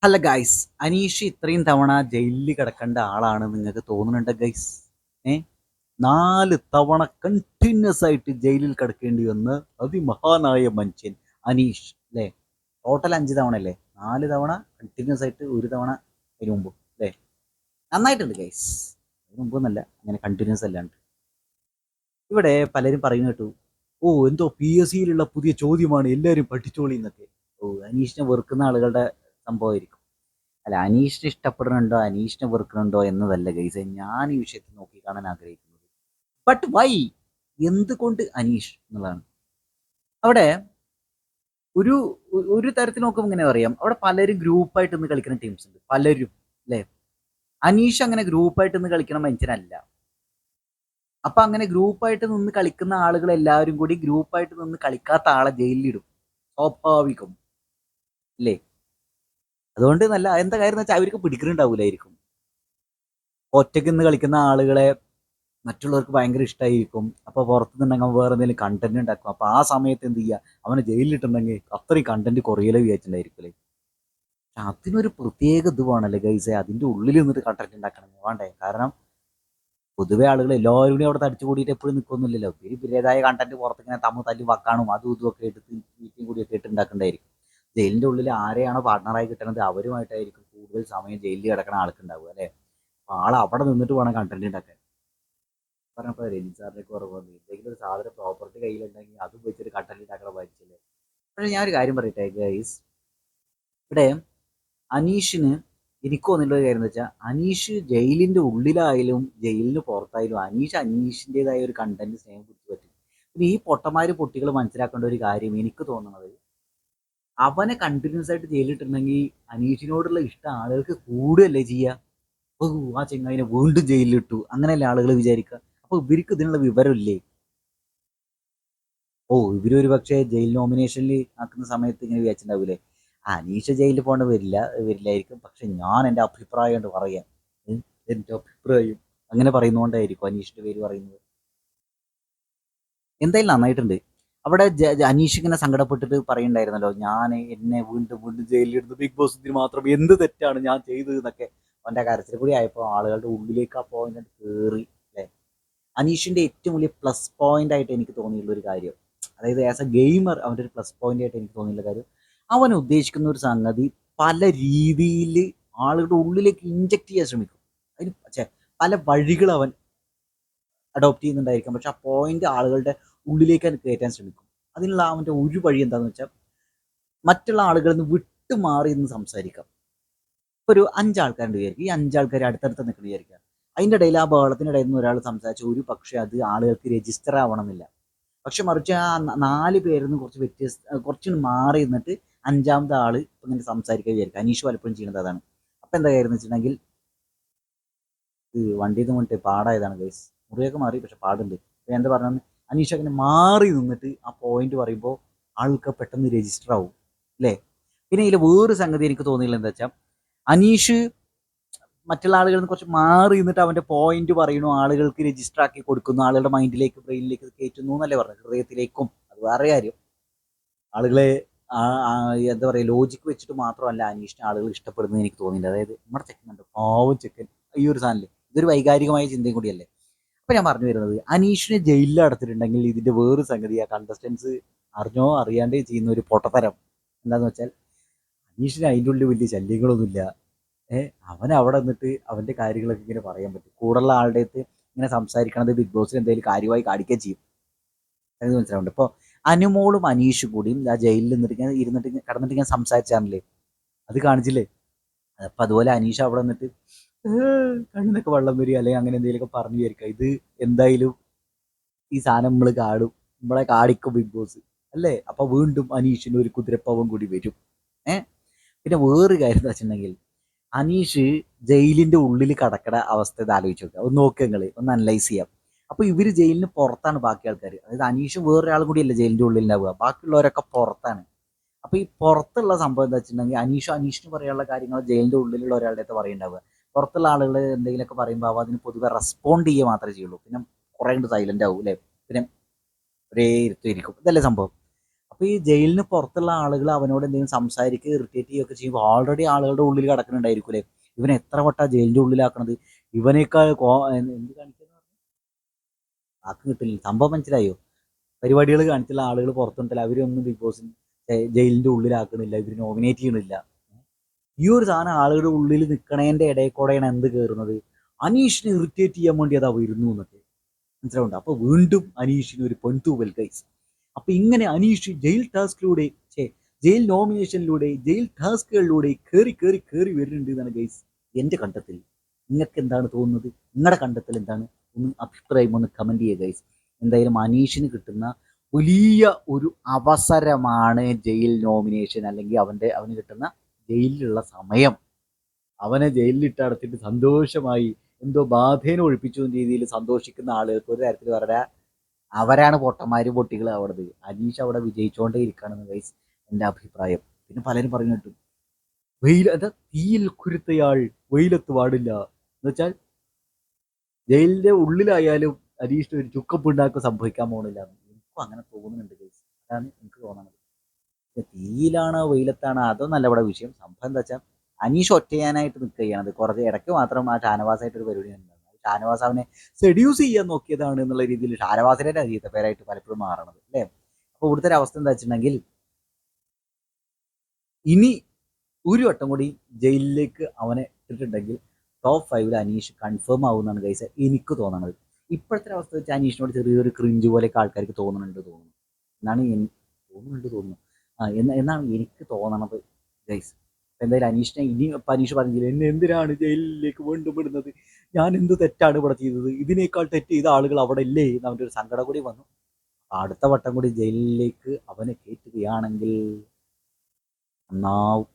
അല്ല ഗൈസ്, അനീഷ് ഇത്രയും തവണ ജയിലിൽ കിടക്കേണ്ട ആളാണ് നിങ്ങൾക്ക് തോന്നുന്നുണ്ട് ഗൈസ്? ഏ 4 തവണ കണ്ടിന്യൂസ് ആയിട്ട് ജയിലിൽ കിടക്കേണ്ടി വന്ന അതിമഹാനായ മനുഷ്യൻ അനീഷ് അല്ലേ? ടോട്ടൽ 5 തവണ അല്ലേ? 4 തവണ കണ്ടിന്യൂസ് ആയിട്ട്, ഒരു തവണ അതിന് മുമ്പ് അല്ലേ? നന്നായിട്ടുണ്ട് ഗൈസ്. അതിന് മുമ്പൊന്നല്ല, അങ്ങനെ കണ്ടിന്യൂസ് അല്ലാണ്ട്. ഇവിടെ പലരും പറയുന്ന കേട്ടു, ഓ എന്തോ PSCയിലുള്ള പുതിയ ചോദ്യമാണ്, എല്ലാവരും പഠിച്ചോളി എന്നൊക്കെ. ഓ, അനീഷിനെ വെറുക്കുന്ന ആളുകളുടെ സംഭവമായിരിക്കും. അല്ല, അനീഷിനെ ഇഷ്ടപ്പെടുന്നുണ്ടോ അനീഷിനെ വെറുക്കുന്നുണ്ടോ എന്നതല്ല ഗൈസ് ഞാൻ ഈ വിഷയത്തിൽ നോക്കി കാണാൻ ആഗ്രഹിക്കുന്നത്. ബട്ട് വൈ, എന്തുകൊണ്ട് അനീഷ് എന്നുള്ളതാണ്. അവിടെ ഒരു ഒരു തരത്തിൽ നോക്കുമ്പോൾ ഇങ്ങനെ പറയാം, അവിടെ പലരും ഗ്രൂപ്പായിട്ട് നിന്ന് കളിക്കുന്ന ടീംസ് ഉണ്ട്, പലരും അല്ലേ? അനീഷ് അങ്ങനെ ഗ്രൂപ്പായിട്ട് നിന്ന് കളിക്കുന്ന മനുഷ്യനല്ല. അപ്പൊ അങ്ങനെ ഗ്രൂപ്പായിട്ട് നിന്ന് കളിക്കുന്ന ആളുകൾ എല്ലാവരും കൂടി ഗ്രൂപ്പായിട്ട് നിന്ന് കളിക്കാത്ത ആളെ ജയിലിലിടും, സ്വാഭാവികം അല്ലേ? അതുകൊണ്ട് നല്ല എന്താ കാര്യം എന്ന് വെച്ചാൽ അവർക്ക് പിടിക്കുന്നുണ്ടാവൂലായിരിക്കും. ഒറ്റയ്ക്ക് നിന്ന് കളിക്കുന്ന ആളുകളെ മറ്റുള്ളവർക്ക് ഭയങ്കര ഇഷ്ടമായിരിക്കും. അപ്പോൾ പുറത്തു നിന്നുണ്ടെങ്കിൽ വേറെ എന്തെങ്കിലും കണ്ടന്റ് ഉണ്ടാക്കും. അപ്പോൾ ആ സമയത്ത് എന്ത് ചെയ്യുക, അവനെ ജയിലിലിട്ടുണ്ടെങ്കിൽ അത്രയും കണ്ടന്റ് കുറയലേ വിചാരിച്ചിട്ടുണ്ടായിരിക്കും. പക്ഷെ അതിനൊരു പ്രത്യേക ഇത് വേണമല്ലേ ഗൈസെ, അതിൻ്റെ ഉള്ളിൽ നിന്നിട്ട് കണ്ടന്റ് ഉണ്ടാക്കണം വേണ്ടേ? കാരണം പൊതുവെ ആളുകൾ എല്ലാവരും കൂടി അവിടെ തടിച്ചു കൂടിയിട്ട് എപ്പോഴും നിൽക്കൊന്നുമില്ലല്ലോ. ഇവരുടേതായ കണ്ടന്റ് പുറത്ത് ഇങ്ങനെ തല്ലി വക്കാനും അതും ഇതും ഒക്കെ എടുത്ത് മീറ്റിംഗ് കൂടിയൊക്കെ ഇട്ട് ഉണ്ടാക്കേണ്ടായിരിക്കും. ജയിലിൻ്റെ ഉള്ളിൽ ആരെയാണോ പാർട്ണറായി കിട്ടുന്നത് അവരുമായിട്ടായിരിക്കും കൂടുതൽ സമയം ജയിലിൽ കിടക്കുന്ന ആൾക്കുണ്ടാവുക അല്ലേ? അപ്പോൾ ആൾ അവിടെ നിന്നിട്ട് വേണം കണ്ടന്റ് ഉണ്ടാക്കാൻ. പറഞ്ഞപ്പോൾ രഞ്ജിസാറിലേക്ക് ഓർമ്മ വന്നു, എന്തെങ്കിലും ഒരു സാധനം പ്രോപ്പർട്ടി കയ്യിലുണ്ടെങ്കിൽ അതും വെച്ചൊരു കണ്ടന്റ് ഉണ്ടാക്കണം വായിച്ചില്ലേ. പക്ഷേ ഞാൻ ഒരു കാര്യം പറയട്ടെ ഗൈസ്, ഇവിടെ അനീഷിന് എനിക്ക് തോന്നിയിട്ടുള്ള ഒരു കാര്യം എന്ന് വെച്ചാൽ, അനീഷ് ജയിലിന്റെ ഉള്ളിലായാലും ജയിലിന് പുറത്തായാലും അനീഷിൻ്റെതായ ഒരു കണ്ടന്റ് സ്നേഹം പിടിച്ചു പറ്റും. പിന്നെ ഈ പൊട്ടന്മാര് പൊട്ടികൾ മനസ്സിലാക്കേണ്ട ഒരു കാര്യം എനിക്ക് തോന്നുന്നത്, അവനെ കണ്ടിന്യൂസ് ആയിട്ട് ജയിലിട്ടുണ്ടെങ്കിൽ അനീഷിനോടുള്ള ഇഷ്ടം ആളുകൾക്ക് കൂടുകയല്ലേ ചെയ്യുക. ഓ, ആ ചെങ്ങായിനെ വീണ്ടും ജയിലിലിട്ടു, അങ്ങനെയല്ലേ ആളുകൾ വിചാരിക്കുക. അപ്പൊ ഇവർക്ക് ഇതിനുള്ള വിവരമില്ലേ? ഓ, ഇവരൊരു പക്ഷേ ജയിൽ നോമിനേഷനിൽ ആക്കുന്ന സമയത്ത് ഇങ്ങനെ വിചാരിച്ചിട്ടുണ്ടാവൂലേ, അനീഷ ജയിലിൽ പോകേണ്ട വരില്ലായിരിക്കും, പക്ഷെ ഞാൻ എൻ്റെ അഭിപ്രായം കൊണ്ട് പറയാം. എൻ്റെ അഭിപ്രായം അങ്ങനെ പറയുന്നോണ്ടായിരിക്കും അനീഷിന്റെ പേര് പറയുന്നത്. എന്തായാലും നന്നായിട്ടുണ്ട്. അവിടെ അനീഷ് ഇങ്ങനെ സങ്കടപ്പെട്ടിട്ട് പറയുണ്ടായിരുന്നല്ലോ, ഞാൻ എന്നെ വീണ്ടും വീണ്ടും ജയിലിലിടുന്നു, ബിഗ് ബോസ് ഇതിന് മാത്രം എന്ത് തെറ്റാണ് ഞാൻ ചെയ്തത് എന്നൊക്കെ. അവൻ്റെ കരച്ചിൽ കൂടി ആയപ്പോൾ ആളുകളുടെ ഉള്ളിലേക്ക് ആ പോയിന്റ് കയറി അല്ലേ? അനീഷിന്റെ ഏറ്റവും വലിയ പ്ലസ് പോയിന്റ് ആയിട്ട് എനിക്ക് തോന്നിയിട്ടുള്ള ഒരു കാര്യം, അതായത് ആസ് എ ഗെയിമർ അവൻ്റെ ഒരു പ്ലസ് പോയിന്റ് ആയിട്ട് എനിക്ക് തോന്നിയിട്ടുള്ള കാര്യം, അവൻ ഉദ്ദേശിക്കുന്ന ഒരു സംഗതി പല രീതിയിൽ ആളുകളുടെ ഉള്ളിലേക്ക് ഇഞ്ചക്ട് ചെയ്യാൻ ശ്രമിക്കും. അതിന് പല വഴികൾ അവൻ അഡോപ്റ്റ് ചെയ്യുന്നുണ്ടായിരിക്കാം, പക്ഷെ ആ പോയിന്റ് ആളുകളുടെ ഉള്ളിലേക്ക് അവൻ കയറ്റാൻ ശ്രമിക്കും. അതിനുള്ള അവൻ്റെ ഒരു വഴി എന്താണെന്ന് വെച്ചാൽ, മറ്റുള്ള ആളുകളിൽ നിന്ന് വിട്ടു മാറി നിന്ന് സംസാരിക്കാം. ഇപ്പൊ ഒരു 5 ആൾക്കാരുണ്ട് വിചാരിക്കും, ഈ 5 ആൾക്കാർ അടുത്തടുത്ത് നിൽക്കുന്ന വിചാരിക്കുക. അതിൻ്റെ ഇടയിൽ ആ ബഹളത്തിനിടയിൽ നിന്ന് ഒരാൾ സംസാരിച്ച ഒരു പക്ഷേ അത് ആളുകൾക്ക് രജിസ്റ്റർ ആവണമെന്നില്ല. പക്ഷെ മറിച്ച് ആ 4 പേരിൽ നിന്ന് കുറച്ച് മാറി നിന്നിട്ട് 5-മത്തെ ആള് ഇപ്പൊ ഇങ്ങനെ സംസാരിക്കുക വിചാരിക്കുക. അനീഷ് പലപ്പോഴും ചെയ്യുന്നത് അതാണ്. അപ്പൊ എന്താ കാര്യം എന്ന് വെച്ചിട്ടുണ്ടെങ്കിൽ, വണ്ടിയിൽ നിന്ന് വീണിട്ട് പാടായതാണ് ഗൈസ്, മുറിയൊക്കെ മാറി പക്ഷെ പാടുണ്ട്. അപ്പൊ എന്താ പറഞ്ഞത്, അനീഷ് അങ്ങനെ മാറി നിന്നിട്ട് ആ പോയിന്റ് പറയുമ്പോൾ ആൾക്ക് പെട്ടെന്ന് രജിസ്റ്റർ ആവും അല്ലേ? പിന്നെ ഇതിൽ വേറൊരു സംഗതി എനിക്ക് തോന്നിയില്ല, എന്താ വെച്ചാൽ അനീഷ് മറ്റുള്ള ആളുകളിൽ നിന്ന് കുറച്ച് മാറി നിന്നിട്ട് അവന്റെ പോയിന്റ് പറയുന്നു, ആളുകൾക്ക് രജിസ്റ്റർ ആക്കി കൊടുക്കുന്നു, ആളുകളുടെ മൈൻഡിലേക്ക് ബ്രെയിനിലേക്ക് കയറ്റുന്നു എന്നല്ലേ പറഞ്ഞത്, ഹൃദയത്തിലേക്കും. അത് വേറെ കാര്യം. ആളുകളെ എന്താ പറയുക, ലോജിക്ക് വെച്ചിട്ട് മാത്രമല്ല അനീഷിനെ ആളുകൾ ഇഷ്ടപ്പെടുന്നത് എനിക്ക് തോന്നിയില്ല. അതായത് നമ്മുടെ ചെക്കൻ ഉണ്ട്, പാവം ചെക്കൻ, ഈ ഒരു സാധനല്ലേ, ഇതൊരു വൈകാരികമായ ചിന്തയും കൂടിയല്ലേ. അപ്പൊ ഞാൻ പറഞ്ഞു വരുന്നത്, അനീഷിനെ ജയിലിൽ അടച്ചിട്ടുണ്ടെങ്കിൽ ഇതിന്റെ വേറൊരു സംഗതി, ആ കണ്ടസ്റ്റൻസ് അറിഞ്ഞോ അറിയാണ്ടേ ചെയ്യുന്ന ഒരു പൊട്ടത്തരം എന്താന്ന് വെച്ചാൽ, അനീഷിന് അതിൻ്റെ ഉള്ളിൽ വലിയ ശല്യങ്ങളൊന്നുമില്ല. അവൻ അവിടെ നിന്നിട്ട് അവന്റെ കാര്യങ്ങളൊക്കെ ഇങ്ങനെ പറയാൻ പറ്റും, കൂടുള്ള ആളുടെ അടുത്ത് ഇങ്ങനെ സംസാരിക്കണത് ബിഗ് ബോസിൽ എന്തെങ്കിലും കാര്യമായി കാണിക്കുകയും ചെയ്യും. അത് മനസ്സിലാവുന്നുണ്ട്. ഇപ്പോൾ അനുമോളും അനീഷും കൂടിയും ആ ജയിലിൽ നിന്നിട്ട് ഇങ്ങനെ ഇരുന്നിട്ട് കടന്നിട്ട് ഇങ്ങനെ സംസാരിച്ചാണല്ലേ, അത് കാണിച്ചില്ലേ? അപ്പൊ അതുപോലെ അനീഷ അവിടെ നിന്നിട്ട് കണ്ണിനൊക്കെ വെള്ളം വരിക അല്ലെങ്കിൽ അങ്ങനെ എന്തെങ്കിലുമൊക്കെ പറഞ്ഞു വിചാരിക്കുക, ഇത് എന്തായാലും ഈ സാധനം നമ്മൾ കാടും, നമ്മളെ കാണിക്കും ബിഗ് ബോസ് അല്ലേ? അപ്പൊ വീണ്ടും അനീഷിന് ഒരു കുതിരപ്പവൻ കൂടി വരും. ഏഹ് പിന്നെ വേറൊരു കാര്യം എന്താ വെച്ചിട്ടുണ്ടെങ്കിൽ, അനീഷ് ജയിലിന്റെ ഉള്ളിൽ കടക്കണ അവസ്ഥ ഇത് ആലോചിച്ച് നോക്കുക, ഒന്ന് നോക്കുക, നിങ്ങൾ ഒന്ന് അനലൈസ് ചെയ്യാം. അപ്പൊ ഇവര് ജയിലിന് പുറത്താണ് ബാക്കി ആൾക്കാർ, അതായത് അനീഷും വേറൊരാളും കൂടിയല്ല ജയിലിന്റെ ഉള്ളിൽ ഉണ്ടാവുക, ബാക്കിയുള്ളവരൊക്കെ പുറത്താണ്. അപ്പൊ ഈ പുറത്തുള്ള സംഭവം എന്താ വെച്ചിട്ടുണ്ടെങ്കിൽ, അനീഷിന് പറയാനുള്ള കാര്യങ്ങൾ ജയിലിന്റെ ഉള്ളിലുള്ള ഒരാളുടെ അടുത്ത് പറയുണ്ടാവുക. പുറത്തുള്ള ആളുകൾ എന്തെങ്കിലുമൊക്കെ പറയുമ്പോൾ അവ അതിന് പൊതുവെ റെസ്പോണ്ട് ചെയ്യുക മാത്രമേ ചെയ്യുള്ളൂ. പിന്നെ കുറെ കണ്ട് സൈലന്റ് ആവും അല്ലെ, പിന്നെ ഒരേ ഇരുത്തിരിക്കും, ഇതല്ലേ സംഭവം. അപ്പോൾ ഈ ജയിലിന് പുറത്തുള്ള ആളുകൾ അവനോട് എന്തെങ്കിലും സംസാരിക്കുക ഇറിറ്റേറ്റ് ചെയ്യുകയൊക്കെ ചെയ്യുമ്പോൾ ഓൾറെഡി ആളുകളുടെ ഉള്ളിൽ കിടക്കുന്നുണ്ടായിരിക്കൂലേ, ഇവൻ എത്ര വട്ടാ ജയിലിൻ്റെ ഉള്ളിലാക്കണത്, ഇവനേക്കാൾ എന്ത് കാണിക്കുന്ന ആക്ക് കിട്ടില്ല. സംഭവം മനസ്സിലായോ? പരിപാടികൾ കാണിച്ചുള്ള ആളുകൾ പുറത്തുണ്ടല്ല, അവരൊന്നും ബിഗ് ബോസ് ജയിലിൻ്റെ ഉള്ളിലാക്കണില്ല, ഇവർ നോമിനേറ്റ് ചെയ്യണില്ല. ഈ ഒരു സാധനം ആളുകളുടെ ഉള്ളിൽ നിൽക്കണേൻ്റെ ഇടയിൽ കൂടെയാണ് എന്ത് കയറുന്നത്, അനീഷിനെ ഇറിറ്റേറ്റ് ചെയ്യാൻ വേണ്ടി അതാ വരുന്നു എന്നൊക്കെ മനസ്സിലാവുണ്ട്. അപ്പോൾ വീണ്ടും അനീഷിന് ഒരു പൊൻതൂവൽ ഗൈസ്. അപ്പൊ ഇങ്ങനെ അനീഷ് ജയിൽ ടാസ്കിലൂടെ ജയിൽ നോമിനേഷനിലൂടെ ജയിൽ ടാസ്കുകളിലൂടെ കയറി കയറി കയറി വരുന്നുണ്ട് എന്നാണ് ഗൈസ് എൻ്റെ കണ്ടെത്തൽ. നിങ്ങൾക്ക് എന്താണ് തോന്നുന്നത്? നിങ്ങളുടെ കണ്ടെത്തൽ എന്താണ്? ഒന്ന് അഭിപ്രായം ഒന്ന് കമന്റ് ചെയ്യുക ഗൈസ്. എന്തായാലും അനീഷിന് കിട്ടുന്ന വലിയ ഒരു അവസരമാണ് ജയിൽ നോമിനേഷൻ, അല്ലെങ്കിൽ അവന് കിട്ടുന്ന ജയിലിലുള്ള സമയം. അവനെ ജയിലിലിട്ട് അടച്ചിട്ട് സന്തോഷമായി എന്തോ ബാധേനെ ഒഴിപ്പിച്ചു എന്ന രീതിയിൽ സന്തോഷിക്കുന്ന ആളുകൾക്ക് ഒരു തരത്തിൽ പറഞ്ഞാൽ അവരാണ് പൊട്ടന്മാരും പൊട്ടികൾ അവിടുന്ന്. അനീഷ് അവിടെ വിജയിച്ചുകൊണ്ടേ ഇരിക്കുകയാണെന്ന് ഗൈസ് എൻ്റെ അഭിപ്രായം. പിന്നെ പലരും പറഞ്ഞു കിട്ടും എന്താ തീയിൽ കുരുത്തയാൾ വെയിലത്ത് പാടില്ല എന്ന് വെച്ചാൽ ജയിലിന്റെ ഉള്ളിലായാലും അനീഷിന് ഒരു ചുക്കപ്പ് ഉണ്ടാക്കുക സംഭവിക്കാൻ പോകണില്ല. എനിക്കും അങ്ങനെ തോന്നുന്നുണ്ട് ഗൈസ്, അതാണ് എനിക്ക് തോന്നുന്നത്. തീയിലാണോ വെയിലത്താണോ അതൊന്നല്ല ഇവിടെ വിഷയം. സംഭവം എന്താ വെച്ചാൽ അനീഷ് ഒറ്റയാനായിട്ട് നിൽക്കുകയാണ്. കുറച്ച് ഇടയ്ക്ക് മാത്രം ആ ഷാനവാസായിട്ടൊരു പരിപാടി ഉണ്ടായിരുന്നു. ഷാനവാസ് അവനെ സെഡ്യൂസ് ചെയ്യാൻ നോക്കിയതാണ് എന്നുള്ള രീതിയിൽ ഷാനവാസിനെ ചീത്ത പേരായിട്ട് പലപ്പോഴും മാറണത് അല്ലേ. അപ്പോൾ ഇവിടുത്തെ ഒരു അവസ്ഥ എന്താ വെച്ചിട്ടുണ്ടെങ്കിൽ ഇനി ഒരു വട്ടം കൂടി ജയിലിലേക്ക് അവനെ ഇട്ടിട്ടുണ്ടെങ്കിൽ ടോപ്പ് 5 അനീഷ് കൺഫേം ആവുമെന്നാണ് ഗൈസ് എനിക്ക് തോന്നണത്. ഇപ്പോഴത്തെ അവസ്ഥ വെച്ച് അനീഷിനോട് ചെറിയൊരു ക്രിഞ്ച് പോലെയൊക്കെ ആൾക്കാർക്ക് തോന്നുന്നു എന്നാണ് തോന്നുന്നു എന്നാണ് എനിക്ക് തോന്നണത് ഗൈസ്. എന്തായാലും അനീഷിനെ ഇനി ഇപ്പം അനീഷ് പറഞ്ഞില്ല എന്നെ എന്തിനാണ് ജയിലിലേക്ക് വീണ്ടും വിടുന്നത്, ഞാൻ എന്ത് തെറ്റാണ് ഇവിടെ ചെയ്തത്, ഇതിനേക്കാൾ തെറ്റ് ചെയ്ത ആളുകൾ അവിടെ ഇല്ലേ എന്ന് അവൻ്റെ ഒരു സങ്കടം കൂടി വന്നു. അടുത്ത വട്ടം കൂടി ജയിലിലേക്ക് അവനെ കയറ്റുകയാണെങ്കിൽ നന്നാവും.